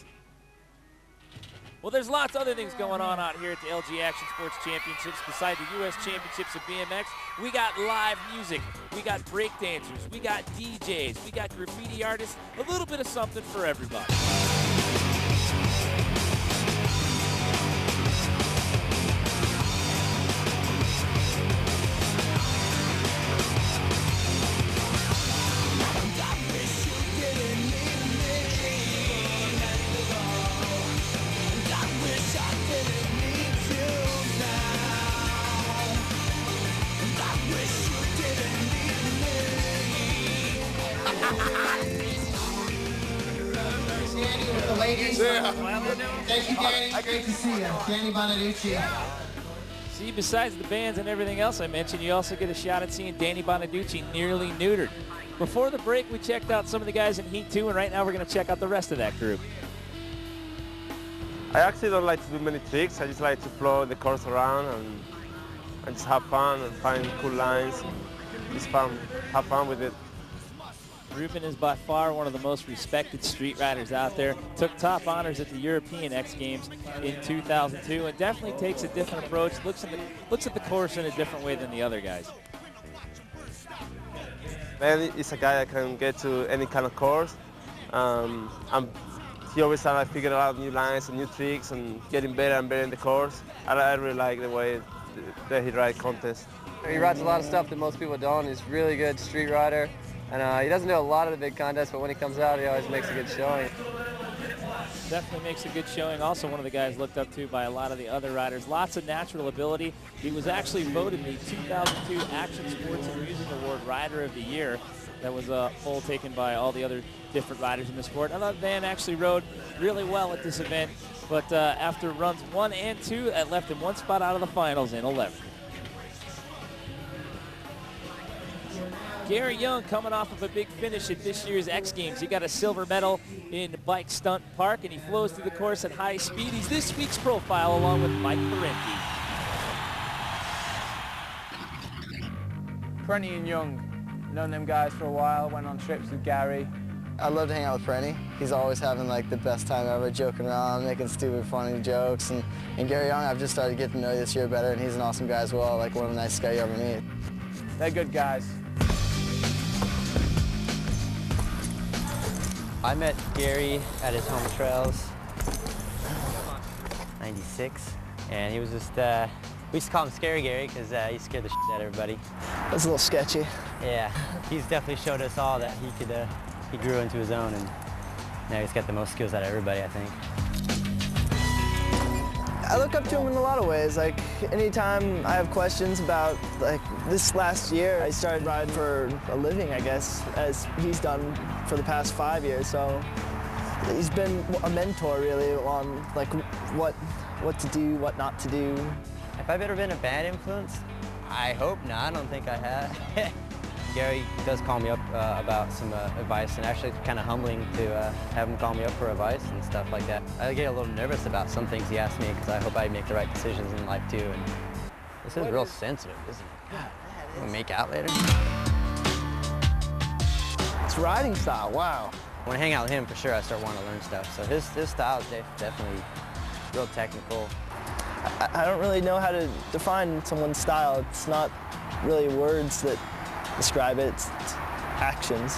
[SPEAKER 1] Well, there's lots of other things going on out here at the LG Action Sports Championships. Besides the U.S. Championships of BMX, we got live music, we got break dancers, we got DJs, we got graffiti artists, a little bit of something for everybody.
[SPEAKER 19] Thank you, Danny. Great to see you. Danny Bonaducci.
[SPEAKER 1] See, besides the bands and everything else I mentioned, you also get a shot at seeing Danny Bonaducci nearly neutered. Before the break, we checked out some of the guys in Heat 2, and right now we're going to check out the rest of that group.
[SPEAKER 4] I actually don't like to do many tricks. I just like to flow the course around and just have fun and find cool lines. Just fun, have fun with it.
[SPEAKER 1] Ruben is by far one of the most respected street riders out there. Took top honors at the European X Games in 2002 and definitely takes a different approach, looks at the course in a different way than the other guys.
[SPEAKER 4] Ben is a guy that can get to any kind of course. He always trying to figure out new lines and new tricks and getting better and better in the course. I really like the way that he rides contests.
[SPEAKER 15] He rides a lot of stuff that most people don't. He's a really good street rider. And he doesn't do a lot of the big contests, but when he comes out, he always makes a good showing.
[SPEAKER 1] Definitely makes a good showing. Also one of the guys looked up to by a lot of the other riders. Lots of natural ability. He was actually voted the 2002 Action Sports and Music Award Rider of the Year. That was a poll taken by all the other different riders in the sport. I thought Van actually rode really well at this event, but after runs 1 and 2, that left him one spot out of the finals in 11th. Gary Young coming off of a big finish at this year's X Games. He got a silver medal in Bike Stunt Park, and he flows through the course at high speed. He's this week's profile along with Mike Parenti.
[SPEAKER 5] Parenti and Young, known them guys for a while, went on trips with Gary.
[SPEAKER 2] I love to hang out with Parenti. He's always having like the best time ever, joking around, making stupid, funny jokes. And Gary Young, I've just started getting to know this year better, and he's an awesome guy as well, like one of the nicest guys you ever meet.
[SPEAKER 5] They're good guys.
[SPEAKER 20] I met Gary at his home trails, 96, and he was just, we used to call him Scary Gary because he scared the shit out of everybody.
[SPEAKER 2] That's a little sketchy.
[SPEAKER 20] Yeah, he's definitely showed us all that he could, he grew into his own, and now he's got the most skills out of everybody, I think.
[SPEAKER 2] I look up to him in a lot of ways. Like, anytime I have questions about, like, this last year, I started riding for a living, I guess, as he's done for the past 5 years. So he's been a mentor, really, on, like, what to do, what not to do.
[SPEAKER 20] Have I ever been a bad influence? I hope not. I don't think I have. Gary does call me up about some advice, and actually it's kind of humbling to have him call me up for advice and stuff like that. I get a little nervous about some things he asks me because I hope I make the right decisions in life too. And this is real sensitive, isn't it? God, we'll make out later.
[SPEAKER 2] It's riding style, wow.
[SPEAKER 20] When I hang out with him, for sure, I start wanting to learn stuff. So his style is definitely real technical.
[SPEAKER 2] I don't really know how to define someone's style. It's not really words that describe it, it's actions.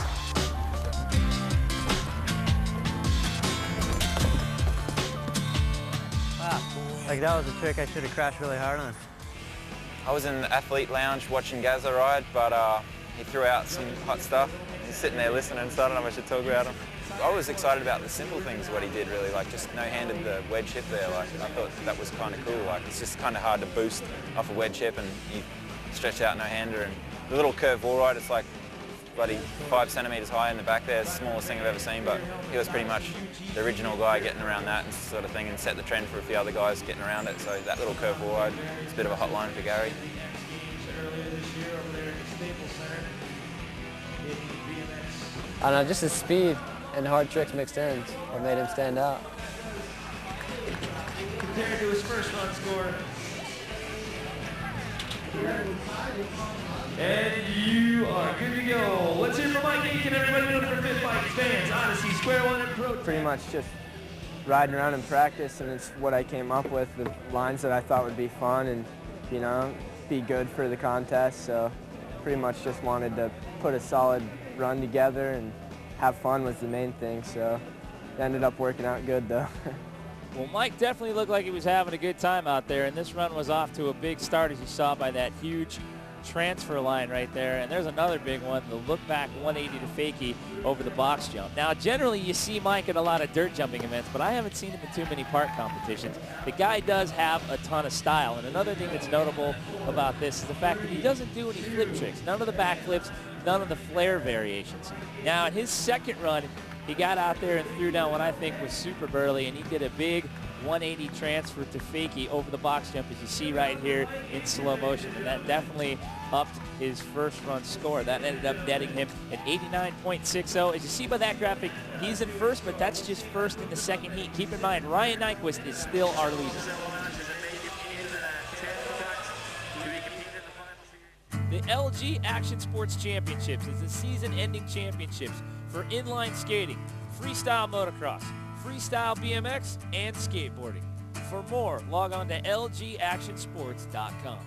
[SPEAKER 20] Wow, like that was a trick I should have crashed really hard on.
[SPEAKER 18] I was in the athlete lounge watching Gazza ride, but he threw out some hot stuff. He's sitting there listening, so I don't know if I should talk about him. I was excited about the simple things, what he did really, like just no-handed the wedge hip there. Like I thought that was kind of cool. Like it's just kind of hard to boost off a wedge hip and you stretch out no-hander. And the little curve wall ride, it's like bloody 5 centimeters high in the back there. It's the smallest thing I've ever seen, but he was pretty much the original guy getting around that and sort of thing, and set the trend for a few other guys getting around it. So that little curve wall ride is a bit of a hotline for Gary.
[SPEAKER 15] I don't know, just his speed and hard tricks mixed in what made him stand out.
[SPEAKER 13] Compared to his first run score. And you are good to go. Let's hear from Mike Aiken, everybody known for Fit Bike fans, Odyssey, Square One, and Pro.
[SPEAKER 5] Pretty much just riding around in practice, and it's what I came up with, the lines that I thought would be fun and, you know, be good for the contest. So pretty much just wanted to put a solid run together, and have fun was the main thing. So it ended up working out good though.
[SPEAKER 1] Well, Mike definitely looked like he was having a good time out there, and this run was off to a big start, as you saw by that huge transfer line right there. And there's another big one, the look back 180 to fakie over the box jump. Now, generally you see Mike at a lot of dirt jumping events, but I haven't seen him in too many park competitions. The guy does have a ton of style, and another thing that's notable about this is the fact that he doesn't do any flip tricks, none of the back flips, none of the flare variations. Now, in his second run, he got out there and threw down what I think was super burly, and he did a big 180 transfer to fakie over the box jump, as you see right here in slow motion. And that definitely upped his first run score. That ended up netting him an 89.60. As you see by that graphic, he's in first, but that's just first in the second heat. Keep in mind, Ryan Nyquist is still our leader. The LG Action Sports Championships is the season-ending championships for inline skating, freestyle motocross, freestyle BMX, and skateboarding. For more, log on to lgactionsports.com.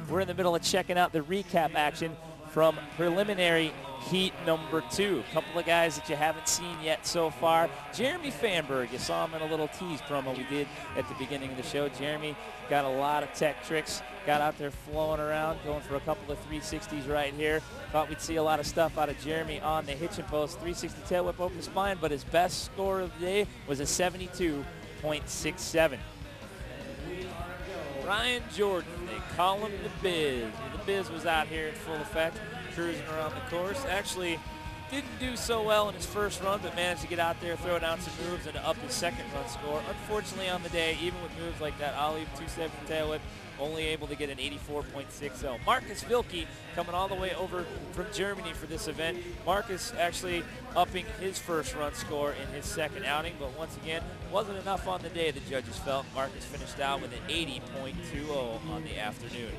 [SPEAKER 1] We're in the middle of checking out the recap action from preliminary heat number 2. A couple of guys that you haven't seen yet so far. Jeremy Fanberg, you saw him in a little tease promo we did at the beginning of the show. Jeremy got a lot of tech tricks, got out there flowing around, going for a couple of 360s right here. Thought we'd see a lot of stuff out of Jeremy on the hitching post. 360 tail whip over the spine, but his best score of the day was a 72.67. Ryan Jordan, they call him the Biz. The Biz was out here in full effect, cruising around the course. Actually, didn't do so well in his first run, but managed to get out there, throw down some moves, and up his second run score. Unfortunately, on the day, even with moves like that ollie 270 tail whip, only able to get an 84.60. Marcus Wilkie coming all the way over from Germany for this event. Marcus actually upping his first run score in his second outing, but once again, wasn't enough on the day, the judges felt. Marcus finished out with an 80.20 on the afternoon.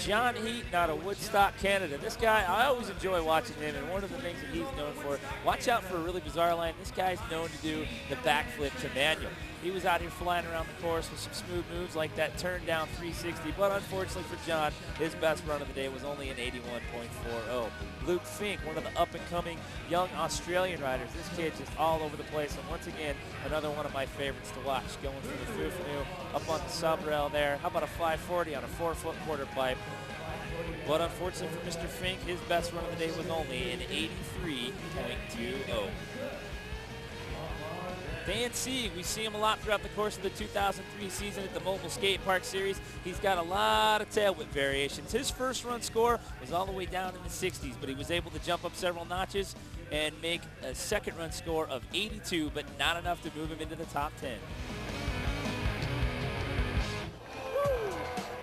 [SPEAKER 1] John Heaton out of Woodstock, Canada. This guy, I always enjoy watching him, and one of the things that he's known for, watch out for a really bizarre line. This guy's known to do the backflip to manual. He was out here flying around the course with some smooth moves like that turn down 360, but unfortunately for John, his best run of the day was only an 81.40. Luke Fink, one of the up-and-coming young Australian riders. This kid just all over the place, and once again, another one of my favorites to watch. Going through the Fufanu, up on the sub rail there. How about a 540 on a 4-foot quarter pipe? But unfortunately for Mr. Fink, his best run of the day was only an 83.20. Dan Sieg, we see him a lot throughout the course of the 2003 season at the Mobile Skate Park Series. He's got a lot of tail whip variations. His first run score was all the way down in the 60s, but he was able to jump up several notches and make a second run score of 82, but not enough to move him into the top 10.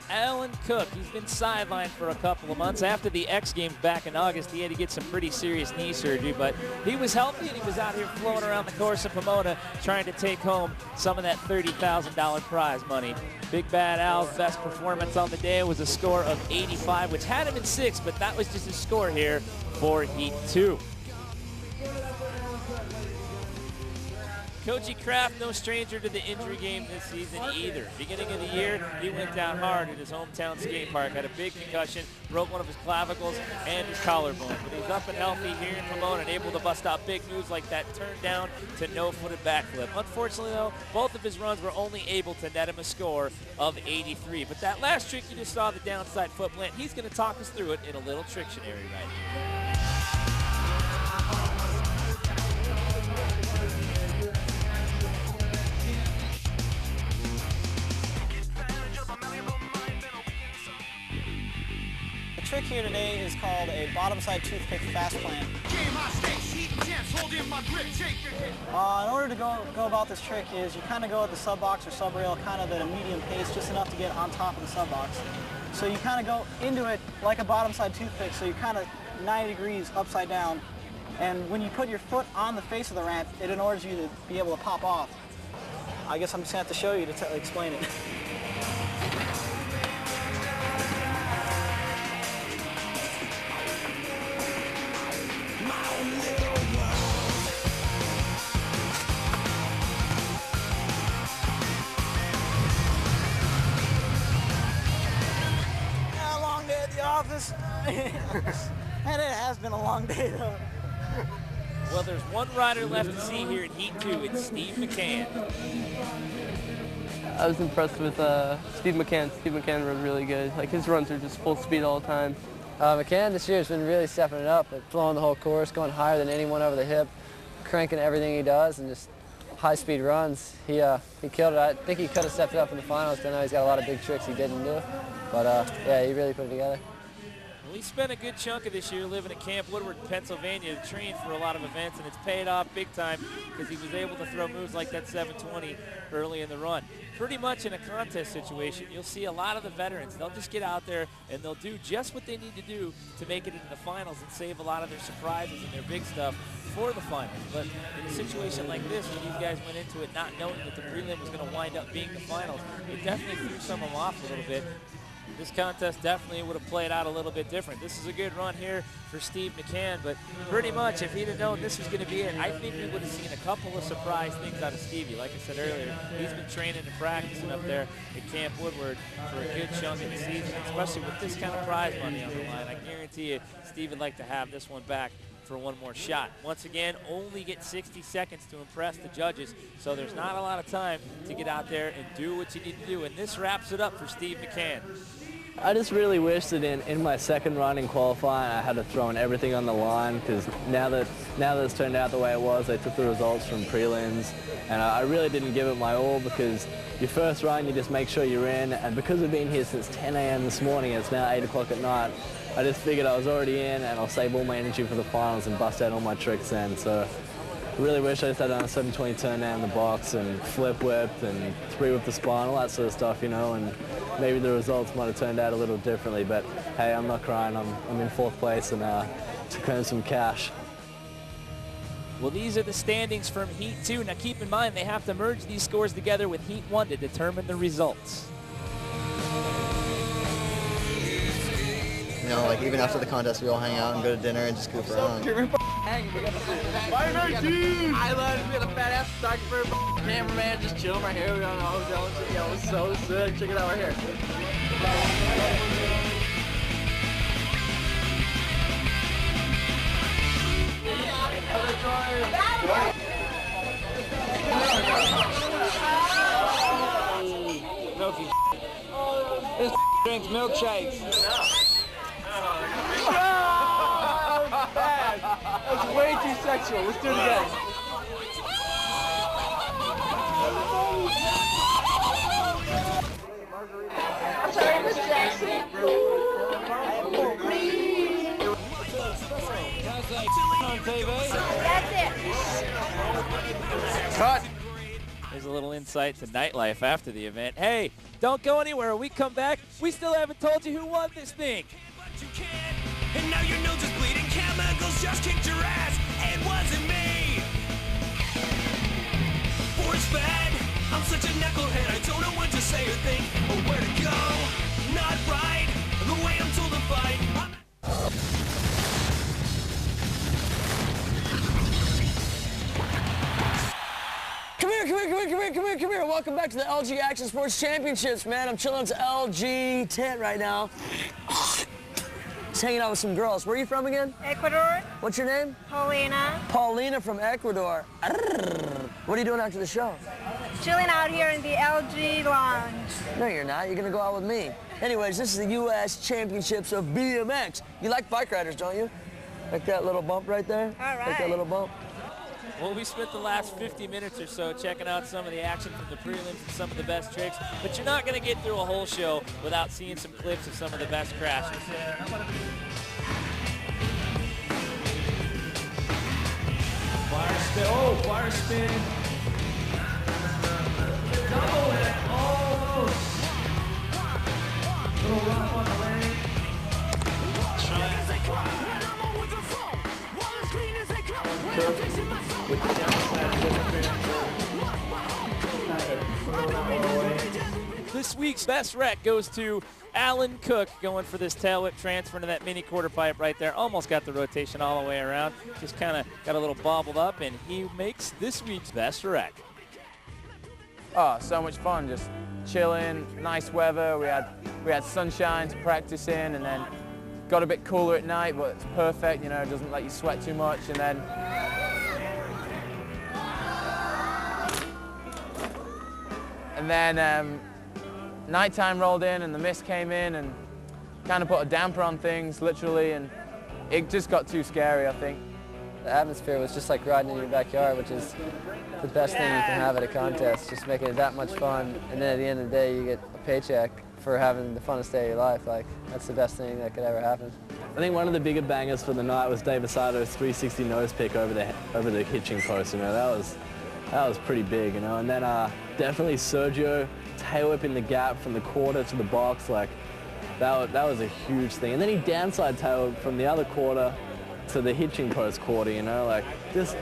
[SPEAKER 1] Alan Cook, he's been sidelined for a couple of months. After the X Games back in August, he had to get some pretty serious knee surgery, but he was healthy and he was out here flowing around the course in Pomona trying to take home some of that $30,000 prize money. Big Bad Al's best performance on the day was a score of 85, which had him in 6th, but that was just his score here for Heat 2. Koji Kraft, no stranger to the injury game this season either. Beginning of the year, he went down hard at his hometown skate park, had a big concussion, broke one of his clavicles and his collarbone. But he's up and healthy here in Pomona and able to bust out big moves like that turn down to no-footed backflip. Unfortunately, though, both of his runs were only able to net him a score of 83. But that last trick you just saw, the downside foot plant, he's going to talk us through it in a little Trictionary right here.
[SPEAKER 21] The trick here today is called a bottom side toothpick fast plant. In order to go about this trick is you kind of go at the sub box or sub rail kind of at a medium pace, just enough to get on top of the sub box. So you kind of go into it like a bottom side toothpick, so you're kind of 90 degrees upside down. And when you put your foot on the face of the ramp, it enables you to be able to pop off. I guess I'm just going to have to show you to explain it. Office. And it has been a long day though.
[SPEAKER 1] Well, there's one rider left to see here in Heat 2. It's Steve McCann.
[SPEAKER 22] I was impressed with Steve McCann. Steve McCann was really good. Like, his runs are just full speed all the time.
[SPEAKER 15] McCann this year has been really stepping it up, like flowing the whole course, going higher than anyone over the hip, cranking everything he does, and just high-speed runs. He killed it. I think he could have stepped it up in the finals. I know he's got a lot of big tricks he didn't do. But, yeah, he really put it together.
[SPEAKER 1] Well, he spent a good chunk of this year living at Camp Woodward, Pennsylvania, to train for a lot of events, and it's paid off big time because he was able to throw moves like that 720 early in the run. Pretty much in a contest situation, you'll see a lot of the veterans. They'll just get out there and they'll do just what they need to do to make it into the finals and save a lot of their surprises and their big stuff for the finals. But in a situation like this, when these guys went into it not knowing that the prelim was going to wind up being the finals, it definitely threw some of them off a little bit. this contest definitely would have played out a little bit different. This is a good run here for Steve McCann, but pretty much if he'd have known this was going to be it, I think we would have seen a couple of surprise things out of Stevie. Like I said earlier, he's been training and practicing up there at Camp Woodward for a good chunk of the season, especially with this kind of prize money on the line. I guarantee you Steve would like to have this one back for one more shot. Once again, only get 60 seconds to impress the judges, so there's not a lot of time to get out there and do what you need to do, and this wraps it up for Steve McCann.
[SPEAKER 7] I just really wish that in my second run in qualifying I had to throw everything on the line, because now that it's turned out the way it was, I took the results from prelims, and I really didn't give it my all, because your first run you just make sure you're in, and because I've been here since 10 a.m. this morning, it's now 8 o'clock at night, I just figured I was already in and I'll save all my energy for the finals and bust out all my tricks then. So I really wish I just had done a 720 turn down the box and flip whipped and 3 with the spine, all that sort of stuff, you know, and maybe the results might have turned out a little differently, but hey, I'm not crying. I'm in 4th place and took home some cash.
[SPEAKER 1] Well, these are the standings from Heat 2. Now keep in mind they have to merge these scores together with Heat 1 to determine the results.
[SPEAKER 2] You know, like even after the contest, we all hang out and go to dinner and just goof around.
[SPEAKER 14] I love to be the fat ass photographer, cameraman, just chilling right here. We got a hotel and shit. Yo, it's so sick. Check it out right here.
[SPEAKER 7] Milky. This drinks milkshakes.
[SPEAKER 14] That's way too sexual. Let's do it again.
[SPEAKER 11] I'm sorry, Miss Jackson. That's it.
[SPEAKER 1] Cut. There's a little insight to nightlife after the event. Hey, don't go anywhere. When we come back, we still haven't told you who won this thing.
[SPEAKER 23] And now your nose is bleeding, chemicals just kicked your ass. It wasn't me. Force fed, I'm such a knucklehead. I don't know what to say or think or where to go. Not right, the way I'm told to fight.
[SPEAKER 8] Come here. Welcome back to the LG Action Sports Championships, man. I'm chilling at LG tent right now. Just hanging out with some girls. Where are you from again?
[SPEAKER 11] Ecuador.
[SPEAKER 8] What's your name?
[SPEAKER 11] Paulina.
[SPEAKER 8] Paulina from Ecuador. What are you doing after the show?
[SPEAKER 11] Chilling out here in the LG lounge.
[SPEAKER 8] No, you're not. You're going to go out with me. Anyways, this is the U.S. Championships of BMX. You like bike riders, don't you? Like that little bump right there?
[SPEAKER 11] All right.
[SPEAKER 8] Like that little bump?
[SPEAKER 1] Well, we spent the last 50 minutes or so checking out some of the action from the prelims and some of the best tricks, but you're not going to get through a whole show without seeing some clips of some of the best crashes.
[SPEAKER 13] Fire spin. Oh, fire spin. Double it. Almost. Little rough on the lane. With the
[SPEAKER 1] This week's best wreck goes to Alan Cook, going for this tail whip transfer into that mini quarter pipe right there. Almost got the rotation all the way around. Just kind of got a little bobbled up, and he makes this week's best wreck.
[SPEAKER 14] Oh, so much fun, just chilling, nice weather. We had sunshine to practice in, and then got a bit cooler at night, but it's perfect, you know, it doesn't let you sweat too much. And then nighttime rolled in and the mist came in and kind of put a damper on things, literally, and it just got too scary, I think.
[SPEAKER 15] The atmosphere was just like riding in your backyard, which is the best thing you can have at a contest, just making it that much fun. And then at the end of the day, you get a paycheck for having the funnest day of your life. Like, that's the best thing that could ever happen.
[SPEAKER 7] I think one of the bigger bangers for the night was Dave Asato's 360 nose pick over the hitching post. You know, that was pretty big. You know, and then definitely Sergio tail whip in the gap from the quarter to the box. Like, that was a huge thing. And then he downside tail whip from the other quarter to the hitching post quarter. You know, like, just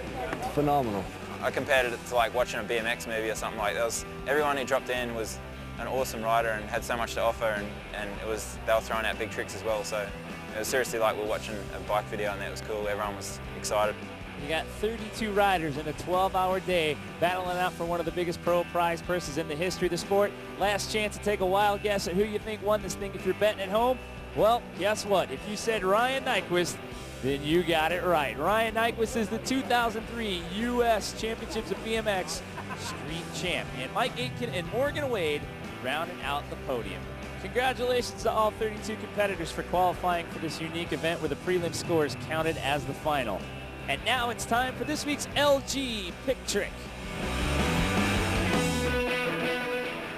[SPEAKER 7] phenomenal.
[SPEAKER 18] I compared it to like watching a BMX movie or something like that. Everyone who dropped in was an awesome rider and had so much to offer, and they were throwing out big tricks as well. So it was seriously like we were watching a bike video, and that was cool. Everyone was excited.
[SPEAKER 1] You got 32 riders in a 12-hour day battling out for one of the biggest pro prize purses in the history of the sport. Last chance to take a wild guess at who you think won this thing if you're betting at home. Well, guess what? If you said Ryan Nyquist, then you got it right. Ryan Nyquist is the 2003 U.S. Championships of BMX Street Champ. And Mike Aitken and Morgan Wade rounding out the podium. Congratulations to all 32 competitors for qualifying for this unique event where the prelim scores counted as the final. And now it's time for this week's LG Pick Trick.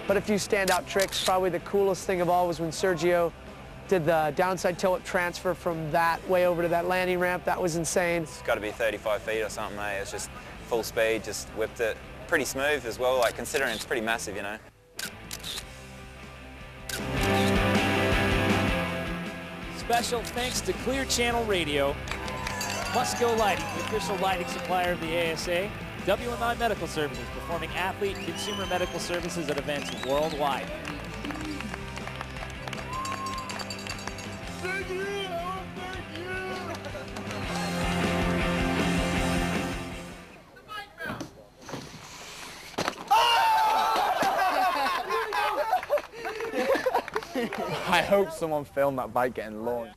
[SPEAKER 3] But a few standout tricks. Probably the coolest thing of all was when Sergio did the downside toe-up transfer from that way over to that landing ramp. That was insane.
[SPEAKER 18] It's got to be 35 feet or something, mate. It's just full speed, just whipped it. Pretty smooth as well, like considering it's pretty massive, you know.
[SPEAKER 1] Special thanks to Clear Channel Radio, Musco Lighting, the official lighting supplier of the ASA, WMI Medical Services, performing athlete and consumer medical services at events worldwide.
[SPEAKER 23] Thank you! Thank
[SPEAKER 5] I hope someone filmed that bike getting launched.